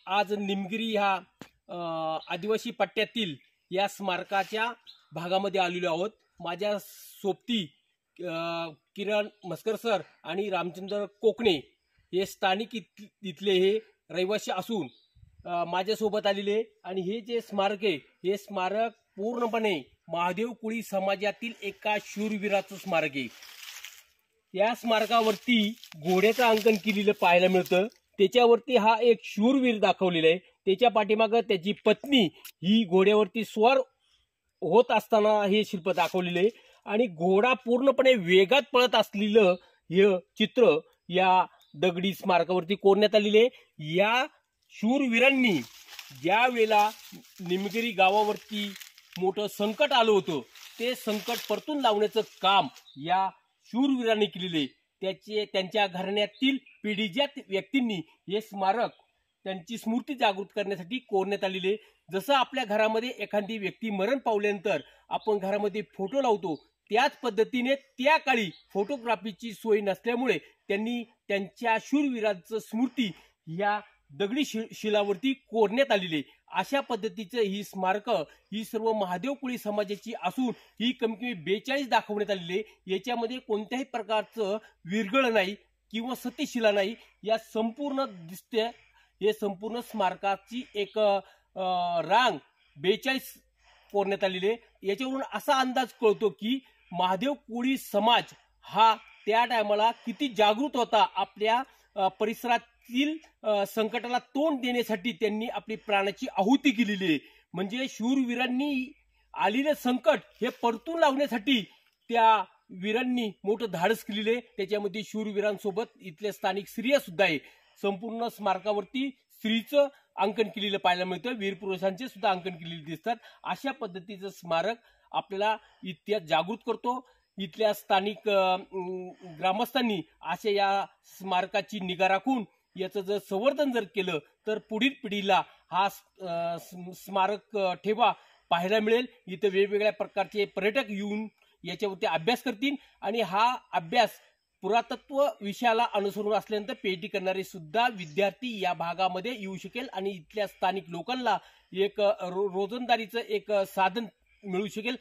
आज निमगिरी ह्या आदिवासी पट्ट्यातील या स्मारकाच्या भागामध्ये आलेलो आहोत। माझ्या सोबती किरण मस्कर सर आणि रामचंद्र कोकणे हे स्थानिक इथले हे रहिवासी असून माझ्यासोबत आलेले आणि हे जे स्मारक आहे हे स्मारक पूर्णपणे महादेव कुळी समाजातील एका शूरवीराचं स्मारक आहे। या स्मारकावरती घोड्याचं अंकन केलेलं पाहायला मिळतं। त्याच्यावरती हा एक शूरवीर दाखवलेला आहे। त्याच्या पाठीमागे त्याची पत्नी ही घोड्यावरती स्वार होत असताना हे शिल्प दाखवलेले आहे आणि घोडा पूर्णपणे वेगात पळत असलेलं हे चित्र या दगडी स्मारकावरती कोरण्यात आलेले आहे। या शूरवीरांनी ज्या वेळेला निमगिरी गावावरती मोठं संकट आलं होतं ते संकट परतून लावण्याचं काम या शूरवीरांनी केलेले। त्यांच्या घराण्यातील पिढीजात व्यक्तींनी हे स्मारक त्यांची स्मृती जागृत करण्यासाठी कोरण्यात आलेले। जसं आपल्या घरामध्ये एखादी व्यक्ती मरण पावल्यानंतर आपण घरामध्ये फोटो लावतो त्याच पद्धतीने त्या काळी फोटोग्राफीची सोय नसल्यामुळे त्यांनी त्यांच्या शूरवीरांचं स्मृती या दगडी शिलावरती कोरण्यात आलेली। अशा पद्धतीचं ही स्मारक ही सर्व महादेव कुळी समाजाची असून ही कमी 42 दाखवण्यात आलेली। याच्यामध्ये कोणत्याही प्रकारचं विरगळ नाही किंवा सतीशिला नाही। या संपूर्ण दिसते हे संपूर्ण स्मारकाची एक रांग 42 कोरण्यात आलेली। याच्यावरून असा अंदाज कळतो की महादेव कुळी समाज हा त्या टायमाला किती जागृत होता। आपल्या परिसरातील संकटाला तोंड देण्यासाठी त्यांनी आपली प्राणाची आहुती केलेली आहे। म्हणजे शूरवीरांनी आलेले संकट हे परतून लावण्यासाठी त्या वीरांनी मोठं धाडस केलेले। त्याच्यामध्ये शूरवीरांसोबत इथले स्थानिक स्त्रिया सुद्धा आहे। संपूर्ण स्मारकावरती स्त्रीचं अंकन केलेलं पाहायला मिळतं, वीर पुरुषांचे सुद्धा अंकन केलेले दिसतात। अशा पद्धतीचं स्मारक आपल्याला इतिहास जागृत करतो। इथल्या स्थानिक ग्रामस्थांनी अशा या स्मारकाची निगा राखून याचं जर संवर्धन जर केलं तर पुढील पिढीला हा स्मारक ठेवा पाहायला मिळेल। इथं वेगवेगळ्या प्रकारचे पर्यटक येऊन याच्यावरती अभ्यास करतील आणि हा अभ्यास पुरातत्व विषयाला अनुसरून असल्यानंतर पीएचडी करणारे सुद्धा विद्यार्थी या भागामध्ये येऊ शकेल आणि इथल्या स्थानिक लोकांना एक रोजंदारीचं एक साधन मिळू शकेल।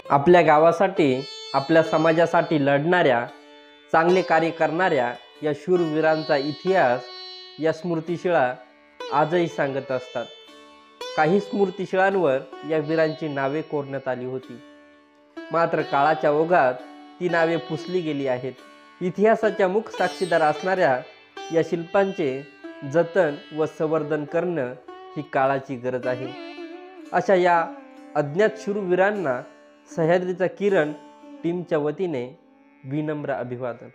आपल्या गावासाठी आपल्या समाजासाठी लढणाऱ्या, चांगले कार्य करणाऱ्या या शूरवीरांचा इतिहास या स्मृतिशिळा आजही सांगत असतात. काही स्मृतिशिळांवर या वीरांची नावे कोरण्यात आली होती, मात्र काळाच्या ओघात ती नावे पुसली गेली आहेत. इतिहासाच्या मुख साक्षीदार असणाऱ्या या शिल्पांचे जतन व संवर्धन करणं ही काळाची गरज आहे. अशा या अज्ञात शूरवीरांना सह्याद्रीचा किरण टीमच्या वतीने विनम्र अभिवादन.